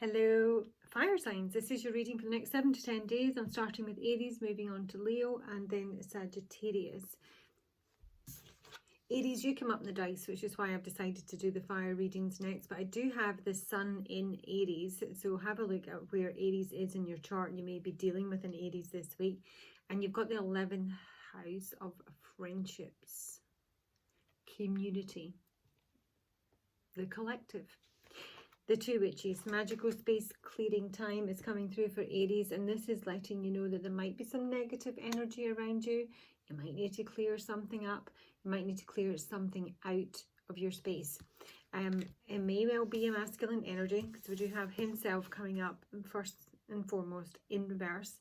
Hello, fire signs. This is your reading for the next 7 to 10 days. I'm starting with Aries, moving on to Leo, and then Sagittarius. Aries, you come up in the dice, which is why I've decided to do the fire readings next. But I do have the sun in Aries, so have a look at where Aries is in your chart. You may be dealing with an Aries this week. And you've got the 11th house of friendships, community, the collective. The two witches, magical space clearing time is coming through for Aries, and this is letting you know that there might be some negative energy around you. You might need to clear something up. You might need to clear something out of your space. It may well be a masculine energy, because we do have himself coming up first and foremost in reverse.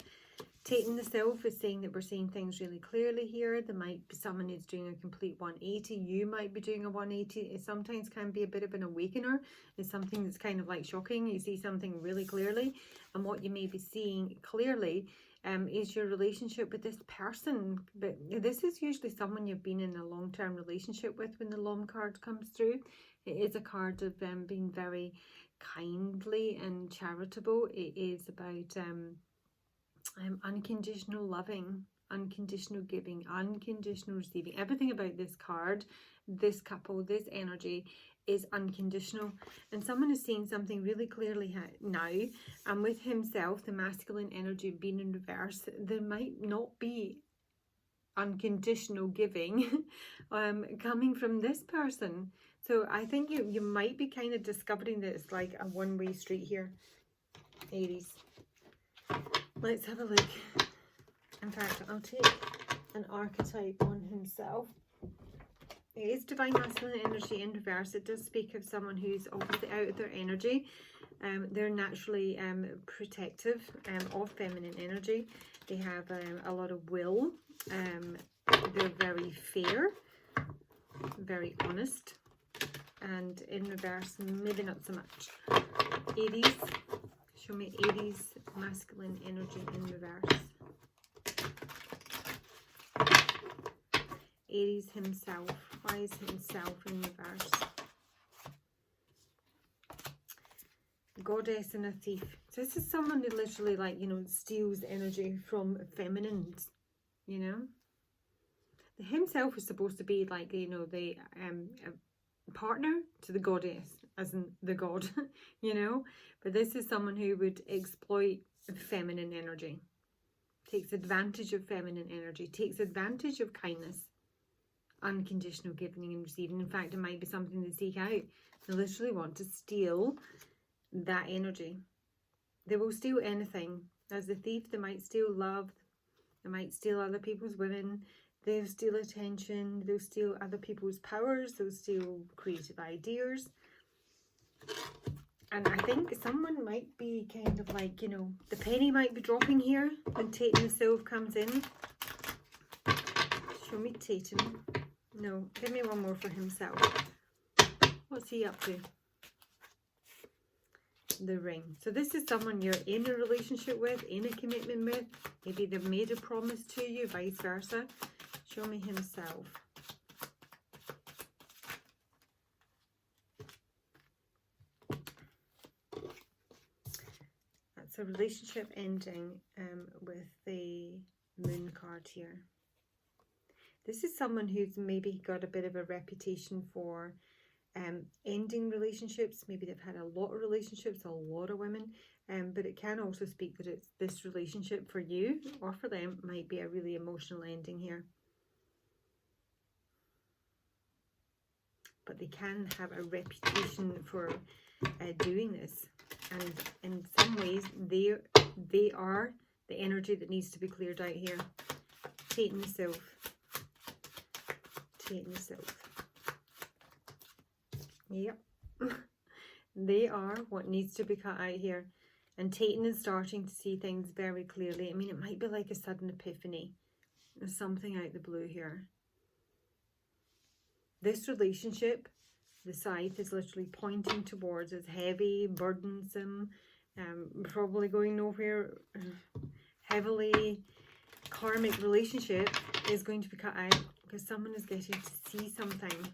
Taking the self is saying that we're seeing things really clearly here. There might be someone who's doing a complete 180. You might be doing a 180. It sometimes can be a bit of an awakener. It's something that's kind of like shocking. You see something really clearly, and what you may be seeing clearly is your relationship with this person. But this is usually someone you've been in a long-term relationship with when the Lom card comes through. It is a card of being very kindly and charitable. It is about unconditional loving, unconditional giving, unconditional receiving. Everything about this card, this couple, this energy is unconditional, and someone is seeing something really clearly now. And with himself, the masculine energy being in reverse, there might not be unconditional giving coming from this person. So I think you might be kind of discovering that it's like a one-way street here, Aries. Let's have a look. In fact, I'll take an archetype on himself. It is divine masculine energy in reverse. It does speak of someone who's obviously out of their energy. They're naturally protective of feminine energy. They have a lot of will. They're very fair, very honest. And in reverse, maybe not so much. Aries. Show me Aries masculine energy in reverse. Aries himself. Why is himself in reverse? Goddess and a thief. So this is someone who literally, like, you know, steals energy from feminines, you know. The himself is supposed to be like, you know, the partner to the goddess, as in the god, you know. But this is someone who would exploit feminine energy, takes advantage of feminine energy, takes advantage of kindness, unconditional giving and receiving. In fact, it might be something they seek out. They literally want to steal that energy. They will steal anything. As the thief, they might steal love, they might steal other people's women, they'll steal attention, they'll steal other people's powers, they'll steal creative ideas. And I think someone might be kind of like, you know, the penny might be dropping here when Tatum the self comes in. Show me Tatum. No, give me one more for himself. What's he up to? The ring. So this is someone you're in a relationship with, in a commitment with. Maybe they've made a promise to you, vice versa. Show me himself. That's a relationship ending with the moon card here. This is someone who's maybe got a bit of a reputation for ending relationships. Maybe they've had a lot of relationships, a lot of women, but it can also speak that it's this relationship for you or for them might be a really emotional ending here. But they can have a reputation for doing this, and in some ways they are the energy that needs to be cleared out here. Taking the self. Taking the self. Yep. They are what needs to be cut out here. And Tatum is starting to see things very clearly. I mean, it might be like a sudden epiphany. There's something out the blue here. This relationship, the scythe is literally pointing towards as heavy, burdensome, probably going nowhere, heavily karmic relationship is going to be cut out because someone is getting to see something.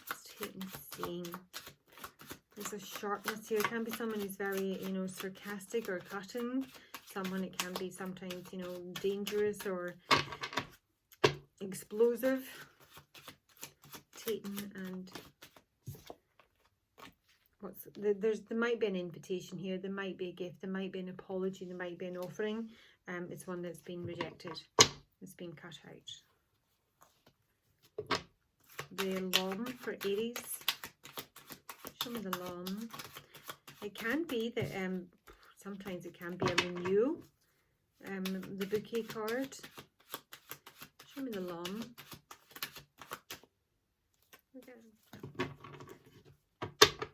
It's taking seeing. There's a sharpness here. It can be someone who's very, you know, sarcastic or cutting. Someone, it can be sometimes, you know, dangerous or explosive. Titan and there might be an invitation here. There might be a gift. There might be an apology. There might be an offering. It's one that's been rejected. It's been cut out. The Lom for Aries. Show me the Lom. It can be that sometimes it can be a renewal. The Bouquet card. Show me the Lom. Okay.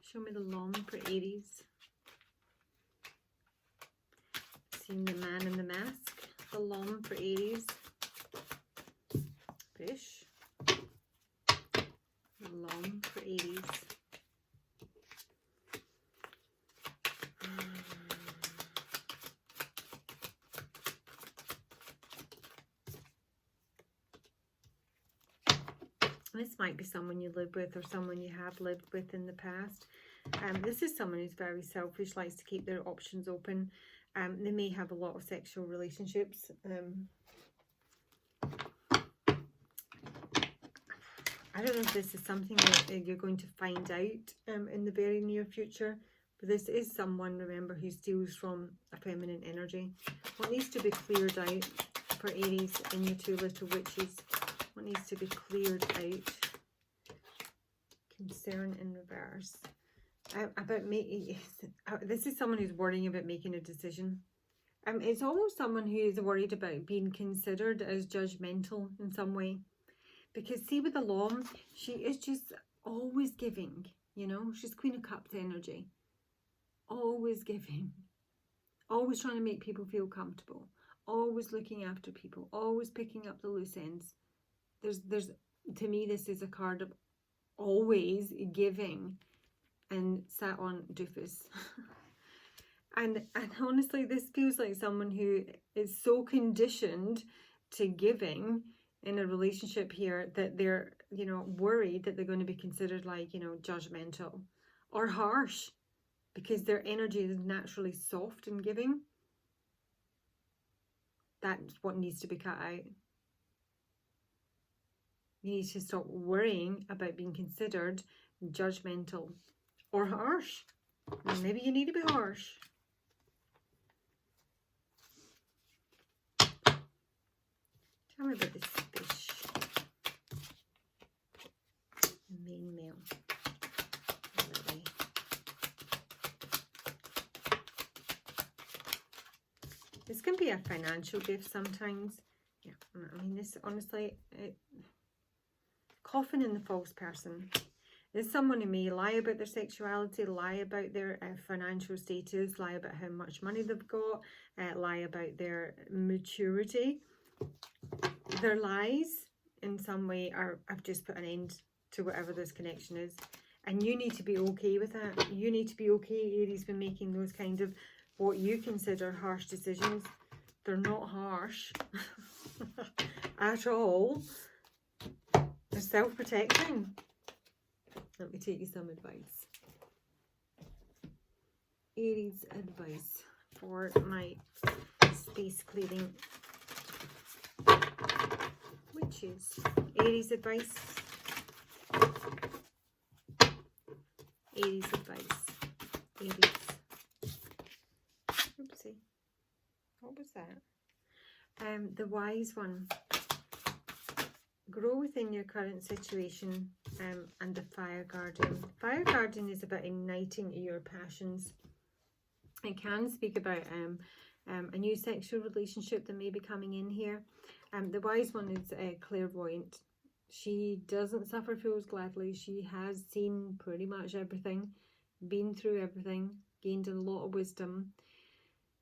Show me the Lom for Aries. Seeing the Man in the Mask. The Lom for Aries. Fish. The Lom for Aries. This might be someone you live with or someone you have lived with in the past. This is someone who's very selfish, likes to keep their options open. They may have a lot of sexual relationships. I don't know if this is something that you're going to find out in the very near future. But this is someone, remember, who steals from a feminine energy. What needs to be cleared out for Aries and your two little witches? What needs to be cleared out? Concern in reverse. About making, this is someone who's worrying about making a decision. It's almost someone who is worried about being considered as judgmental in some way. Because see, with the Lom, she is just always giving, you know. She's Queen of Cups energy. Always giving. Always trying to make people feel comfortable. Always looking after people. Always picking up the loose ends. There's to me, this is a card of always giving and sat on doofus. and honestly, this feels like someone who is so conditioned to giving in a relationship here that they're, you know, worried that they're going to be considered like, you know, judgmental or harsh because their energy is naturally soft and giving. That's what needs to be cut out. You need to stop worrying about being considered judgmental or harsh. Maybe you need to be harsh. Tell me about this fish. The main male. Lily. This can be a financial gift sometimes. Yeah, I mean, this honestly, coffin in the false person. There's someone who may lie about their sexuality, lie about their financial status, lie about how much money they've got, lie about their maturity. Their lies in some way have just put an end to whatever this connection is. And you need to be okay with that. You need to be okay, Aries, when making those kind of what you consider harsh decisions. They're not harsh at all. They're self-protecting. Let me take you some advice. Aries advice for my space clearing witches. Aries advice. Aries advice. Aries. Oopsie. What was that? The wise one. Grow within your current situation, and the Fire Guardian. Fire Guardian is about igniting your passions. It can speak about a new sexual relationship that may be coming in here. The wise one is clairvoyant. She doesn't suffer fools gladly. She has seen pretty much everything, been through everything, gained a lot of wisdom.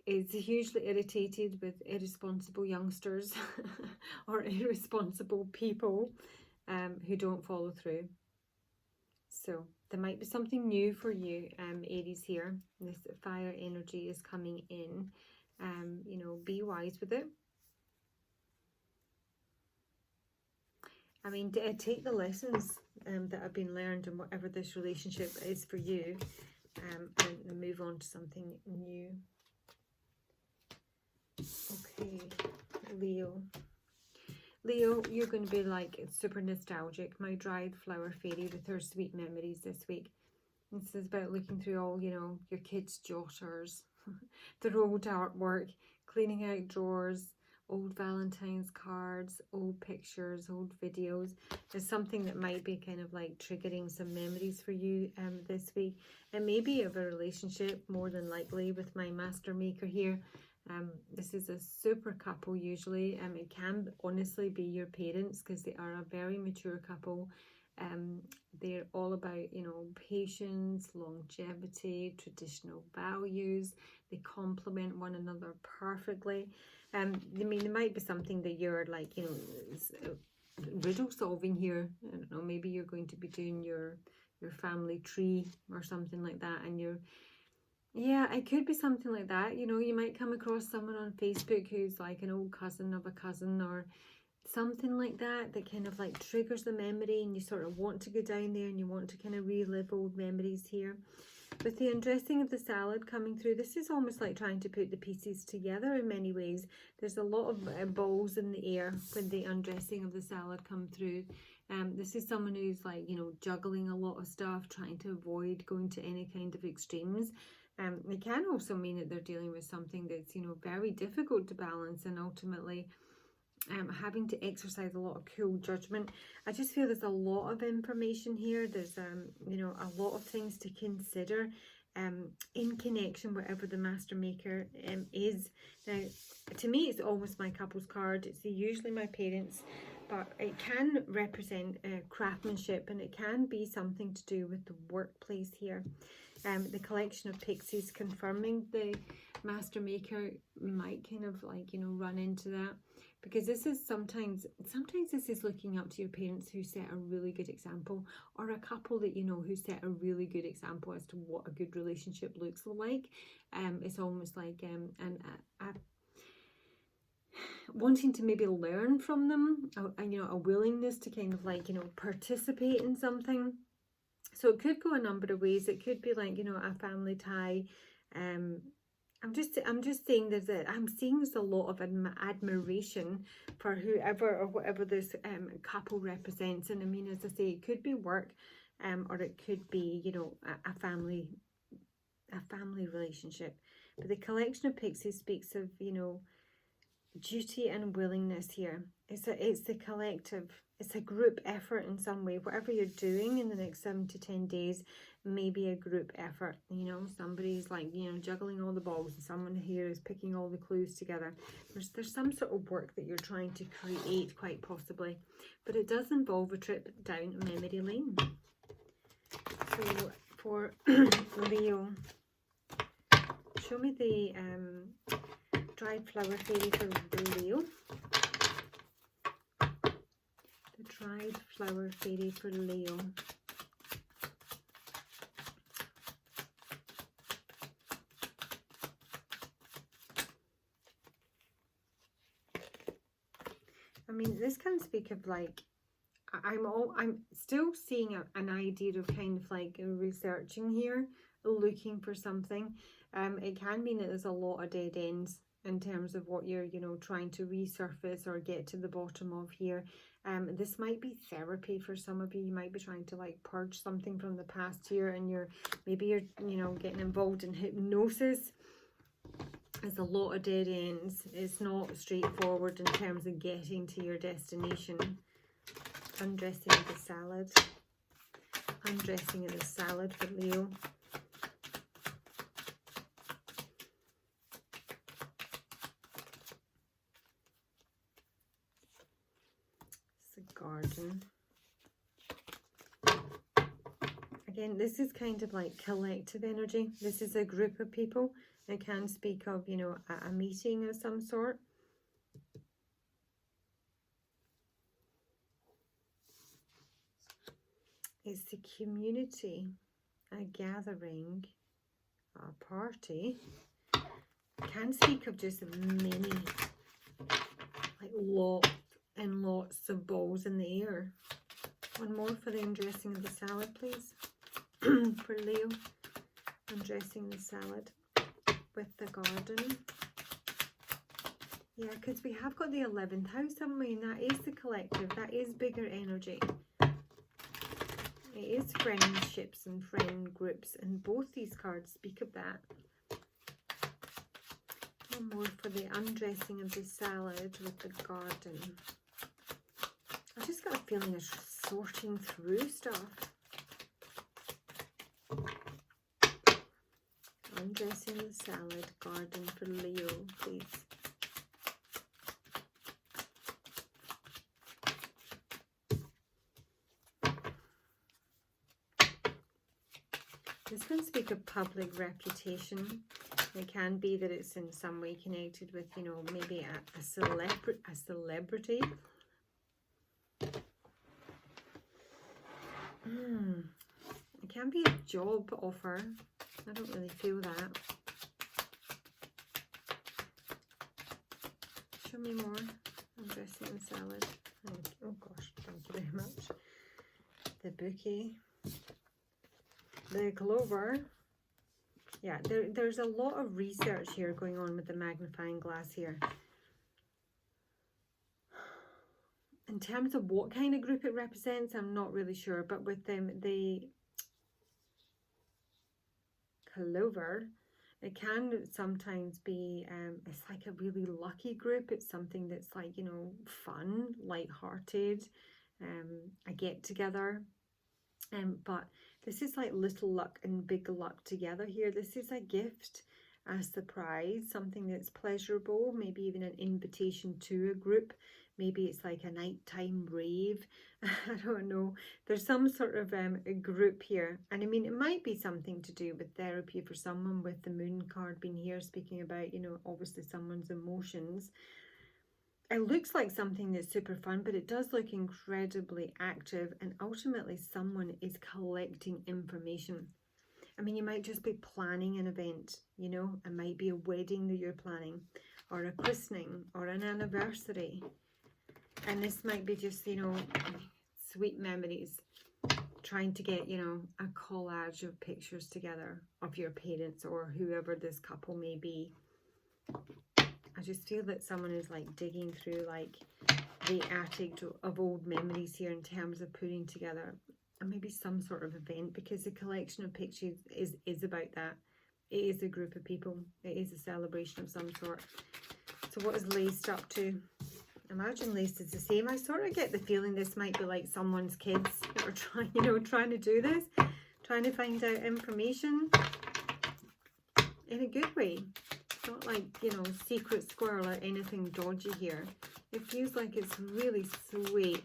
Is hugely irritated with irresponsible youngsters or irresponsible people who don't follow through. So there might be something new for you, Aries, here. This fire energy is coming in. You know, be wise with it. I mean, take the lessons that have been learned in whatever this relationship is for you. and move on to something new. Okay, Leo. Leo, you're going to be like super nostalgic. My dried flower fairy with her sweet memories this week. This is about looking through all, you know, your kids' jotters, their old artwork, cleaning out drawers, old Valentine's cards, old pictures, old videos. There's something that might be kind of like triggering some memories for you this week. It may be of a relationship, more than likely, with my master maker here. This is a super couple usually. It can honestly be your parents, because they are a very mature couple. They're all about, you know, patience, longevity, traditional values. They complement one another perfectly. I mean, there might be something that you're like, you know, riddle solving here. I don't know, maybe you're going to be doing your family tree or something like that, and yeah, it could be something like that. You know, you might come across someone on Facebook who's like an old cousin of a cousin, or something like that, that kind of like triggers the memory, and you sort of want to go down there and you want to kind of relive old memories here. With the undressing of the salad coming through, this is almost like trying to put the pieces together in many ways. There's a lot of balls in the air when the undressing of the salad come through. This is someone who's like, you know, juggling a lot of stuff, trying to avoid going to any kind of extremes. It can also mean that they're dealing with something that's, you know, very difficult to balance, and ultimately having to exercise a lot of cool judgment. I just feel there's a lot of information here. There's you know, a lot of things to consider in connection, whatever the master maker is. Now, to me, it's almost my couple's card. It's usually my parents, but it can represent craftsmanship, and it can be something to do with the workplace here. The collection of pixies confirming the master maker might kind of like, you know, run into that, because this is sometimes this is looking up to your parents who set a really good example, or a couple that you know who set a really good example as to what a good relationship looks like. It's almost like wanting to maybe learn from them, you know, a willingness to kind of like, you know, participate in something. So it could go a number of ways. It could be like, you know, a family tie. I'm just saying that I'm seeing there's a lot of admiration for whoever or whatever this couple represents. And I mean, as I say, it could be work, or it could be, you know, a family relationship. But the collection of pixies speaks of, you know, duty and willingness here. It's the collective. It's a group effort in some way. Whatever you're doing in the next 7 to 10 days may be a group effort. You know, somebody's like, you know, juggling all the balls, and someone here is picking all the clues together. There's some sort of work that you're trying to create, quite possibly. But it does involve a trip down memory lane. So for Leo, show me the dried flower fairy for Leo. The dried flower fairy for Leo. I mean, this can speak of like, I'm still seeing an idea of kind of like researching here, looking for something. It can mean that there's a lot of dead ends in terms of what you're, you know, trying to resurface or get to the bottom of here. This might be therapy for some of you. You might be trying to like purge something from the past here, and maybe you're, you know, getting involved in hypnosis. There's a lot of dead ends. It's not straightforward in terms of getting to your destination. Undressing the salad. Undressing the salad for Leo. Garden. Again, this is kind of like collective energy. This is a group of people. It can speak of, you know, a meeting of some sort. It's the community, a gathering, a party. It can speak of just many, like lots and lots of balls in the air. One more for the undressing of the salad, please. For Leo. undressing the salad with the garden. Yeah, because we have got the 11th house, haven't we? And that is the collective. That is bigger energy. It is friendships and friend groups. And both these cards speak of that. One more for the undressing of the salad with the garden. I just got a feeling of sorting through stuff. Undressing the salad, garden for Leo, please. This can speak of public reputation. It can be that it's in some way connected with, you know, maybe a celebrity. It can be a job offer. I don't really feel that. Show me more. I'm dressing the salad. Oh gosh, thank you very much. The bouquet. The clover. Yeah, there's a lot of research here going on with the magnifying glass here. In terms of what kind of group it represents, I'm not really sure. But with them, the clover, it can sometimes be, it's like a really lucky group. It's something that's like, you know, fun, light-hearted, a get-together. But this is like little luck and big luck together here. This is a gift, a surprise, something that's pleasurable, maybe even an invitation to a group. Maybe it's like a nighttime rave. I don't know. There's some sort of a group here. And I mean, it might be something to do with therapy for someone, with the moon card being here, speaking about, you know, obviously someone's emotions. It looks like something that's super fun, but it does look incredibly active, and ultimately someone is collecting information. I mean, you might just be planning an event, you know, it might be a wedding that you're planning, or a christening, or an anniversary. And this might be just, you know, sweet memories, trying to get, you know, a collage of pictures together of your parents or whoever this couple may be. I just feel that someone is like digging through like the attic of old memories here in terms of putting together maybe some sort of event, because the collection of pictures is about that. It is a group of people. It is a celebration of some sort. So what is laced up to? Imagine laced is the same. I sort of get the feeling this might be like someone's kids that are trying, you know, trying to do this, trying to find out information in a good way. Not like, you know, secret squirrel or anything dodgy here. It feels like it's really sweet,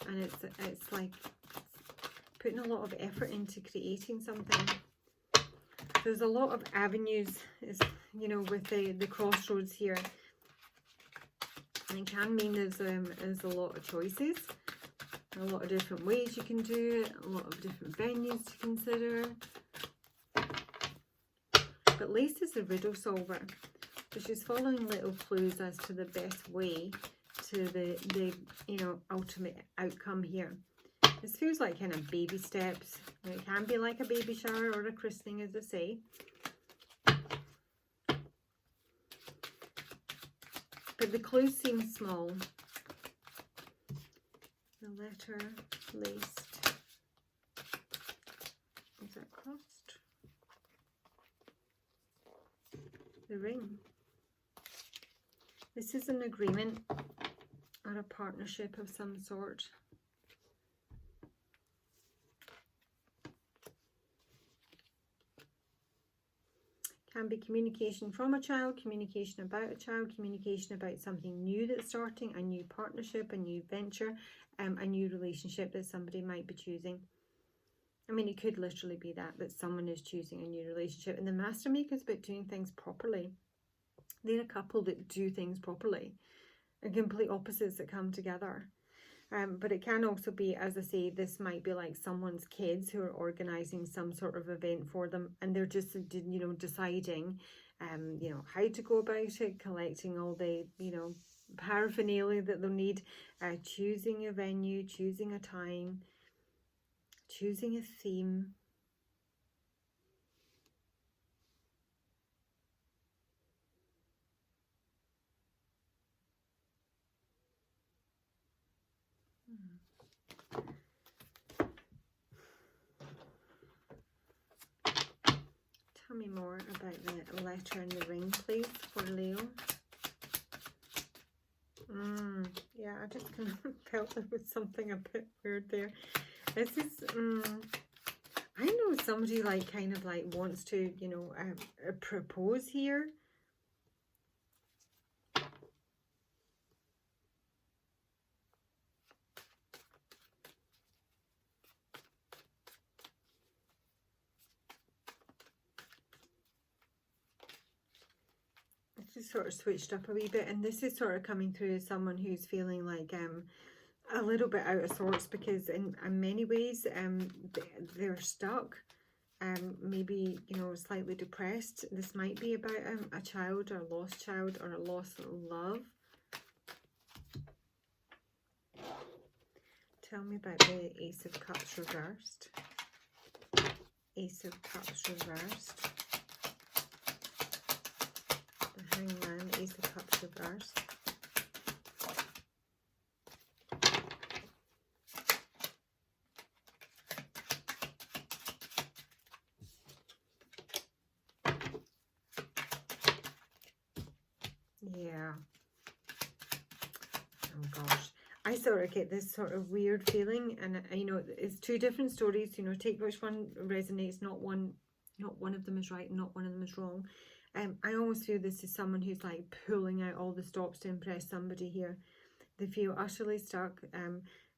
and it's like putting a lot of effort into creating something. There's a lot of avenues, you know, with the crossroads here. And it can mean there's a lot of choices, a lot of different ways you can do it, a lot of different venues to consider. But Lace is a riddle solver, so she's following little clues as to the best way to the you know, ultimate outcome here. This feels like kind of baby steps. It can be like a baby shower or a christening, as I say. But the clues seem small. The letter laced. Is that crossed? The ring. This is an agreement or a partnership of some sort. Can be communication from a child, communication about a child, communication about something new that's starting, a new partnership, a new venture, a new relationship that somebody might be choosing. I mean, it could literally be that someone is choosing a new relationship. And the Master Maker is about doing things properly. They're a couple that do things properly, and complete opposites that come together. But it can also be, as I say, this might be like someone's kids who are organising some sort of event for them, and they're just, you know, deciding, you know, how to go about it, collecting all the, you know, paraphernalia that they'll need, choosing a venue, choosing a time, choosing a theme. Tell me more about the letter in the ring, please, for Leo. Yeah, I just kind of felt there was something a bit weird there. This is, I know somebody like kind of like wants to, you know, propose here. It's just sort of switched up a wee bit, and this is sort of coming through as someone who's feeling like a little bit out of sorts, because in many ways they're stuck, maybe, you know, slightly depressed. This might be about a child, or a lost child, or a lost love. Tell me about the Ace of Cups reversed. Ace of Cups reversed. The Hangman, Ace of Cups reversed. Yeah. Oh gosh. I sort of get this sort of weird feeling, and you know, it's two different stories, you know, take which one resonates. Not one of them is right, not one of them is wrong. I almost feel this is someone who's like pulling out all the stops to impress somebody here. They feel utterly stuck.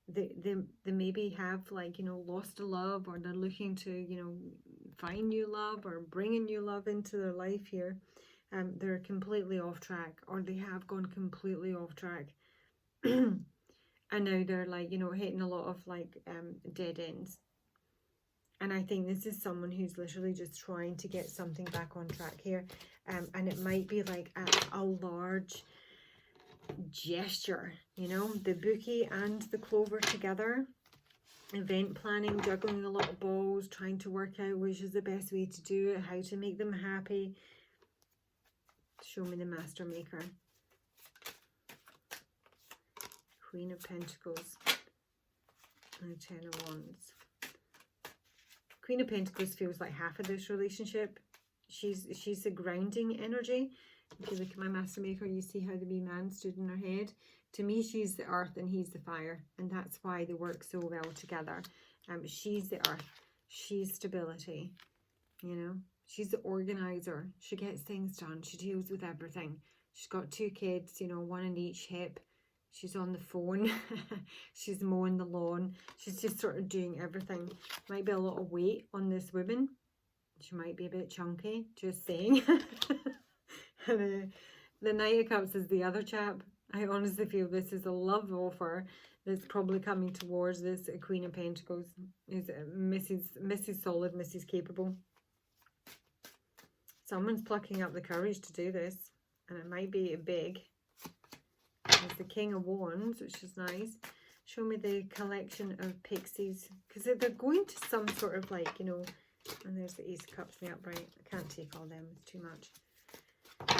They maybe have, like, you know, lost a love, or they're looking to, you know, find new love or bring a new love into their life here. They're completely off track, or they have gone completely off track. And now they're, like, you know, hitting a lot of like dead ends. And I think this is someone who's literally just trying to get something back on track here. And it might be like a large gesture, you know, the bouquet and the clover together. Event planning, juggling a lot of balls, trying to work out which is the best way to do it, how to make them happy. Show me the Master Maker. Queen of Pentacles and the Ten of Wands. Queen of Pentacles feels like half of this relationship. She's the grounding energy. If you look at my Master Maker, you see how the wee man stood in her head. To me, she's the earth and he's the fire, and that's why they work so well together. She's the earth. She's stability. You know, she's the organizer. She gets things done. She deals with everything. She's got 2 kids, you know, one in each hip. She's on the phone. She's mowing the lawn. She's just sort of doing everything. Might be a lot of weight on this woman. She might be a bit chunky, just saying. And, the Knight of Cups is the other chap. I honestly feel this is a love offer that's probably coming towards this Queen of Pentacles. Is Mrs. Solid, Mrs. Capable. Someone's plucking up the courage to do this, and it might be big. There's the King of Wands, which is nice. Show me the collection of pixies, because they're going to some sort of, like, you know, and there's the Ace of Cups in the upright. I can't take all them, it's too much.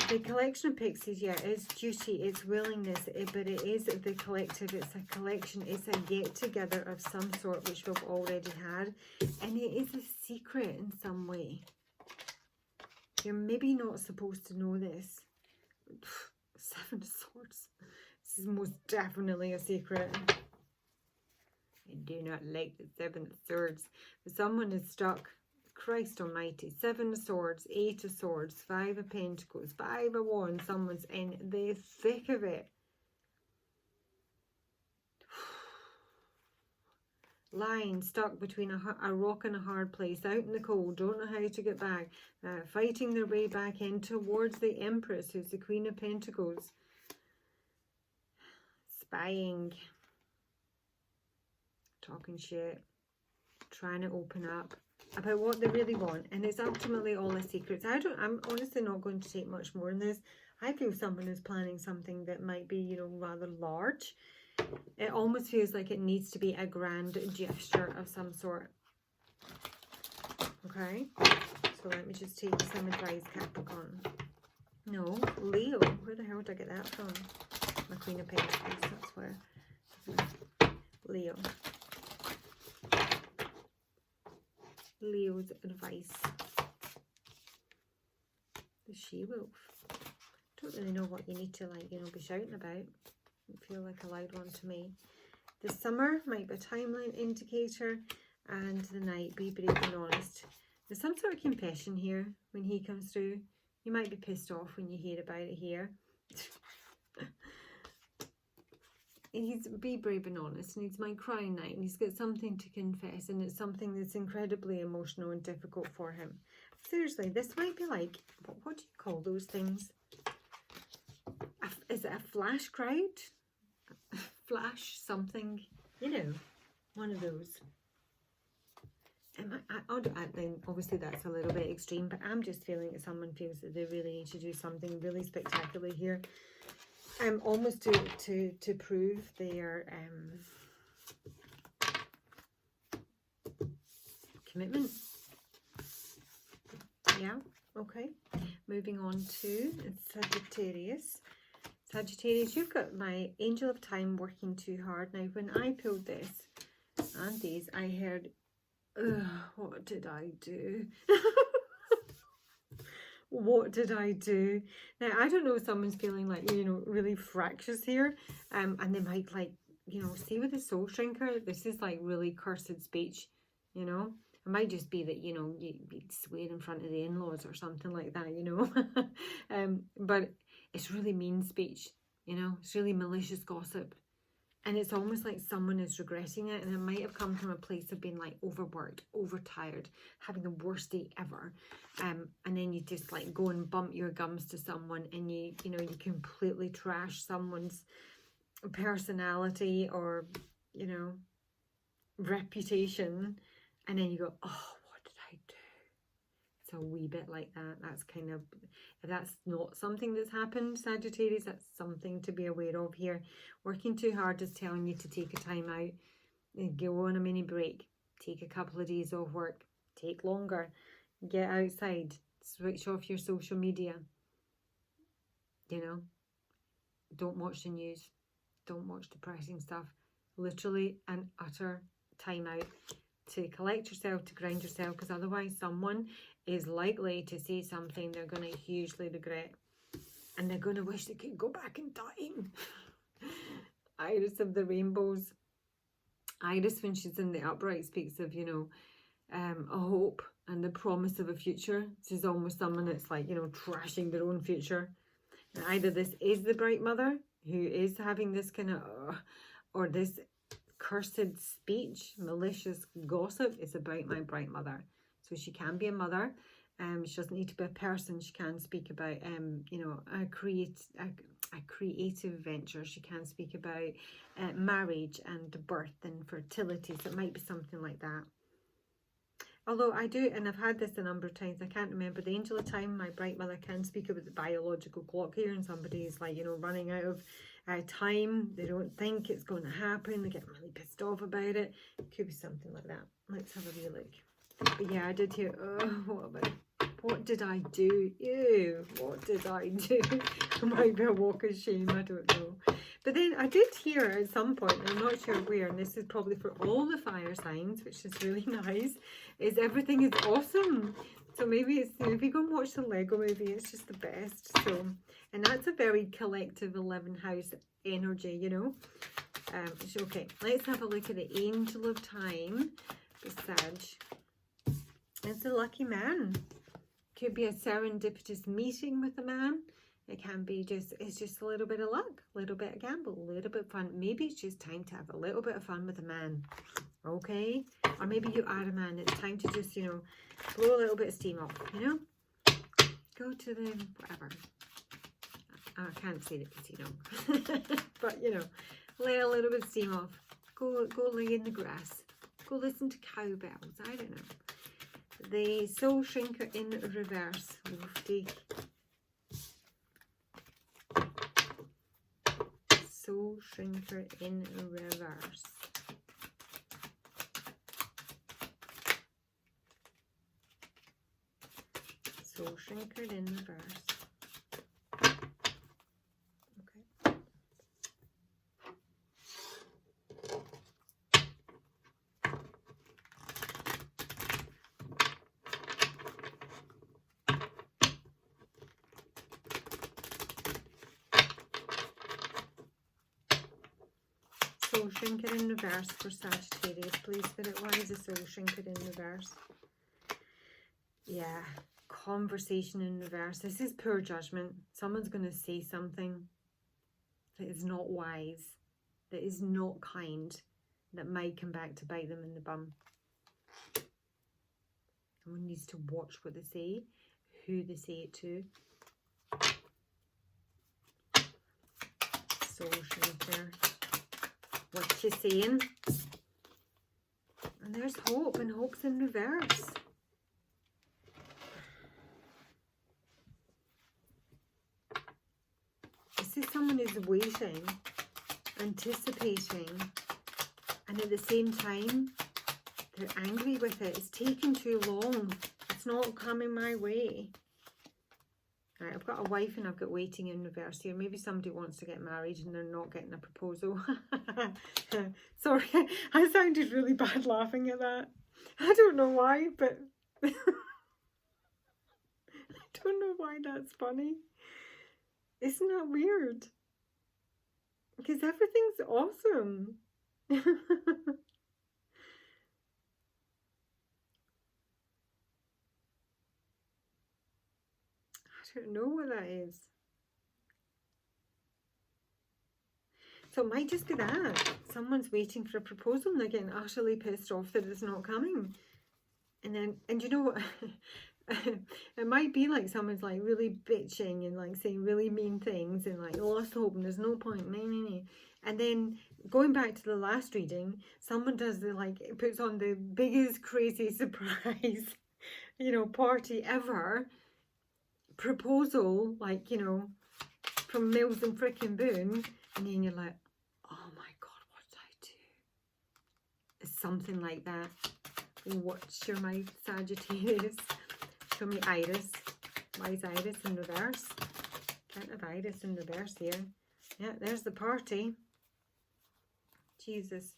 The collection of pixies, yeah, it's duty, it's willingness, but it is the collective, it's a collection, it's a get-together of some sort, which we've already had, and it is a secret in some way. You're maybe not supposed to know this. 7 of Swords. This is most definitely a secret. I do not like the 7 of Swords. But someone is stuck. Christ almighty. 7 of Swords, 8 of Swords, 5 of Pentacles, 5 of Wands. Someone's in the thick of it. Lying, stuck between a rock and a hard place, out in the cold, don't know how to get back, fighting their way back in towards the Empress, who's the Queen of Pentacles. Spying, talking shit, trying to open up about what they really want, and it's ultimately all a secret. I'm honestly not going to take much more in this. I feel someone is planning something that might be, you know, rather large. It almost feels like it needs to be a grand gesture of some sort. Okay, so let me just take some advice, Capricorn. No, Leo. Where the hell did I get that from? My Queen of Pentacles, that's where. Leo. Leo's advice. The she-wolf. Don't really know what you need to, like, you know, be shouting about. Don't feel like a loud one to me. The summer might be a timeline indicator, and the night, be brave and honest. There's some sort of confession here when he comes through. You might be pissed off when you hear about it here. He's be brave and honest, and he's my crying night, and he's got something to confess, and it's something that's incredibly emotional and difficult for him. Seriously, this might be like, what do you call those things? Is it a flash crowd? Flash something, you know, one of those. Then obviously that's a little bit extreme, but I'm just feeling that someone feels that they really need to do something really spectacular here. Almost to prove their commitment. Yeah, okay. Moving on to Sagittarius. Sagittarius, you've got my Angel of Time working too hard. Now, when I pulled this and these, I heard, what did I do? What did I do? Now, I don't know if someone's feeling like, you know, really fractious here. And they might, like, you know, see with the soul shrinker, this is like really cursed speech, you know. It might just be that, you know, you'd swear in front of the in-laws or something like that, you know. But it's really mean speech, you know. It's really malicious gossip. And it's almost like someone is regretting it, and it might have come from a place of being like overworked, overtired, having the worst day ever. And then you just like go and bump your gums to someone, and you know, you completely trash someone's personality or, you know, reputation. And then you go, oh, what did I do? It's a wee bit like that. That's kind of, if that's not something that's happened, Sagittarius, that's something to be aware of here. Working too hard is telling you to take a time out, go on a mini break, take a couple of days off work, take longer, get outside, switch off your social media, you know, don't watch the news, don't watch depressing stuff. Literally an utter time out to collect yourself, to ground yourself, because otherwise someone is likely to say something they're going to hugely regret, and they're going to wish they could go back in time. Iris of the Rainbows. Iris, when she's in the upright, speaks of, you know, a hope and the promise of a future. This is almost someone that's like, you know, trashing their own future. And either this is the bright mother who is having this kind of, or this cursed speech, malicious gossip is about my bright mother. So she can be a mother. She doesn't need to be a person. She can speak about, you know, a creative venture. She can speak about marriage and birth and fertility. So it might be something like that. Although I do, and I've had this a number of times, I can't remember, the Angel of Time, my bright mother, can speak about the biological clock here, and somebody is like, you know, running out of time. They don't think it's going to happen. They get really pissed off about it. It could be something like that. Let's have a wee look. But yeah, I did hear, oh, what did I do? Ew, what did I do? It might be a walk of shame, I don't know. But then I did hear at some point, I'm not sure where, and this is probably for all the fire signs, which is really nice, is everything is awesome. So maybe it's, you know, if you go and watch the Lego movie, it's just the best. So, and that's a very collective 11th house energy, you know. So, okay, let's have a look at the Angel of Time, the Sag. It's a lucky man. Could be a serendipitous meeting with a man. It can be just, it's just a little bit of luck, a little bit of gamble, a little bit of fun. Maybe it's just time to have a little bit of fun with a man, okay? Or maybe you are a man, it's time to just, you know, blow a little bit of steam off, you know? Go to the, whatever. I can't say the casino. But, you know, let a little bit of steam off. Go lay in the grass. Go listen to cowbells, I don't know. The Soul Shrinker in reverse. Woofy. Soul Shrinker in reverse. Soul Shrinker in reverse. Okay. soul shrinker in reverse for Sagittarius, please, Spirit? Why is the soul shrinker in reverse? Yeah, conversation in reverse. This is poor judgment. Someone's going to say something that is not wise, that is not kind, that might come back to bite them in the bum. Someone needs to watch what they say, who they say it to. Soul shrinker. What's she saying? And there's hope, and hope's in reverse. This is someone who's waiting, anticipating, and at the same time, they're angry with it. It's taking too long. It's not coming my way. Right, I've got a wife and I've got waiting in reverse here. Maybe somebody wants to get married and they're not getting a proposal. Sorry, I sounded really bad laughing at that. I don't know why, but I don't know why that's funny. Isn't that weird? Because everything's awesome. I don't know what that is. So it might just be that. Someone's waiting for a proposal and they're getting utterly pissed off that it's not coming. And you know what? It might be like someone's like really bitching and like saying really mean things and like lost hope and there's no point. And then going back to the last reading, someone does the like, it puts on the biggest crazy surprise, you know, party ever. Proposal, like, you know, from Mills and frickin' Boone, and then you're like, oh my god, what did I do? It's something like that. What's your my Sagittarius? Show me Iris. Why is Iris in reverse? Can't have Iris in reverse here. Yeah, there's the party. Jesus,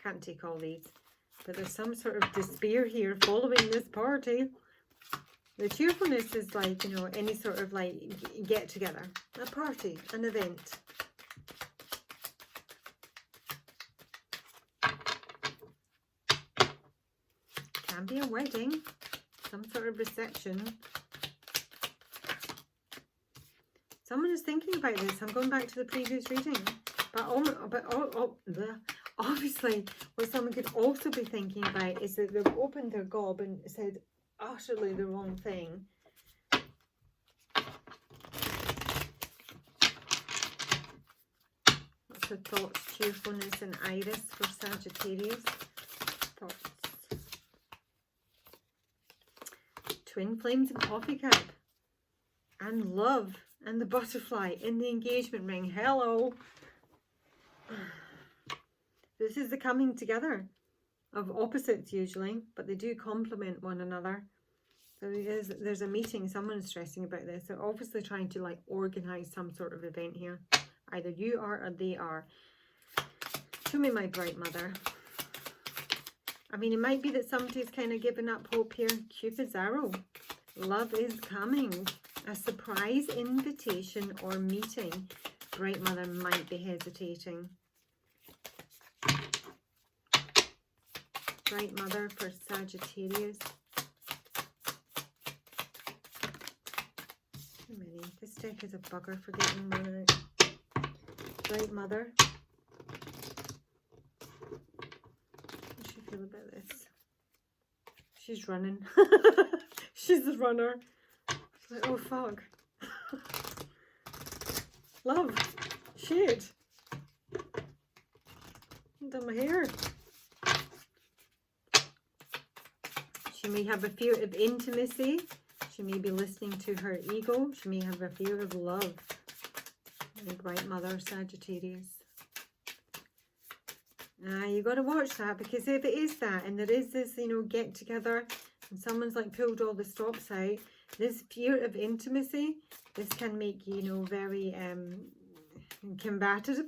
can't take all these. But there's some sort of despair here following this party. The cheerfulness is like, you know, any sort of like get together, a party, an event. Can be a wedding, some sort of reception. Someone is thinking about this. I'm going back to the previous reading. But obviously, what someone could also be thinking about is that they've opened their gob and said utterly the wrong thing. What's the thoughts, cheerfulness, and Iris for Sagittarius? Thoughts. Twin flames and coffee cup. And love. And the butterfly in the engagement ring. Hello. This is the coming together of opposites usually, but they do complement one another. So there's a meeting. Someone's stressing about this. They're obviously trying to like organize some sort of event here. Either you are or they are. Show me my bright mother. I mean, it might be that somebody's kind of given up hope here. Cupid's arrow. Love is coming. A surprise invitation or meeting. Bright mother might be hesitating. Bright mother for Sagittarius. Too many. This deck is a bugger for getting one out. Bright mother. How does she feel about this? She's running. She's the runner. She's like, oh fuck. Love. Shit. I've done my hair. She may have a fear of intimacy. She may be listening to her ego. She may have a fear of love. My bright mother, Sagittarius. You got to watch that, because if it is that, and there is this, you know, get together, and someone's like pulled all the stops out, this fear of intimacy, this can make you, you know, very combative,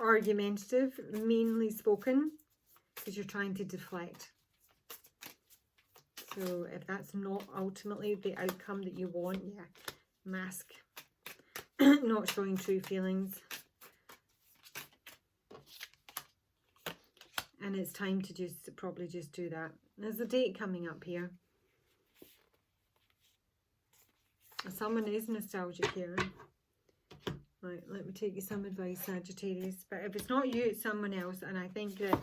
argumentative, meanly spoken, because you're trying to deflect. So if that's not ultimately the outcome that you want, yeah, mask. Not showing true feelings. And it's time to probably just do that. There's a date coming up here. Someone is nostalgic here. Right, let me take you some advice, Sagittarius. But if it's not you, it's someone else. And I think that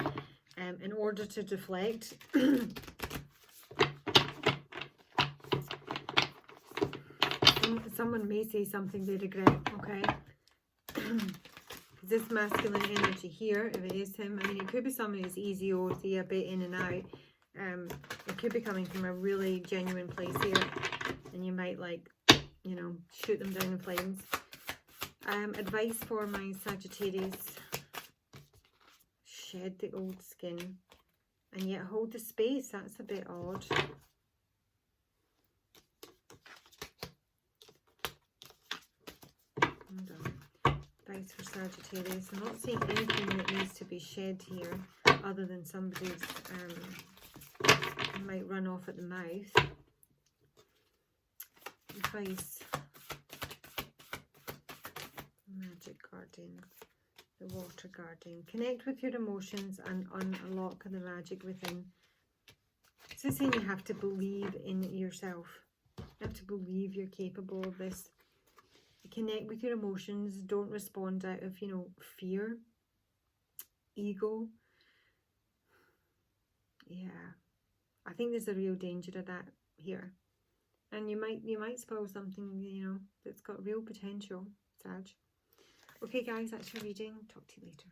in order to deflect, someone may say something they regret, okay? This masculine energy here, if it is him, I mean, it could be somebody who's easy or a bit in and out. It could be coming from a really genuine place here, and you might, like, you know, shoot them down in flames. Advice for my Sagittarius: shed the old skin, and yet hold the space. That's a bit odd. Advice for Sagittarius. I'm not seeing anything that needs to be shed here, other than somebody's might run off at the mouth. Advice. Magic Guardian. The Water Guardian. Connect with your emotions and unlock the magic within. This is saying you have to believe in yourself. You have to believe you're capable of this. Connect with your emotions. Don't respond out of, you know, fear, ego. Yeah, I think there's a real danger of that here, and you might spoil something, you know, that's got real potential, Sag. Okay, guys, that's your reading. Talk to you later.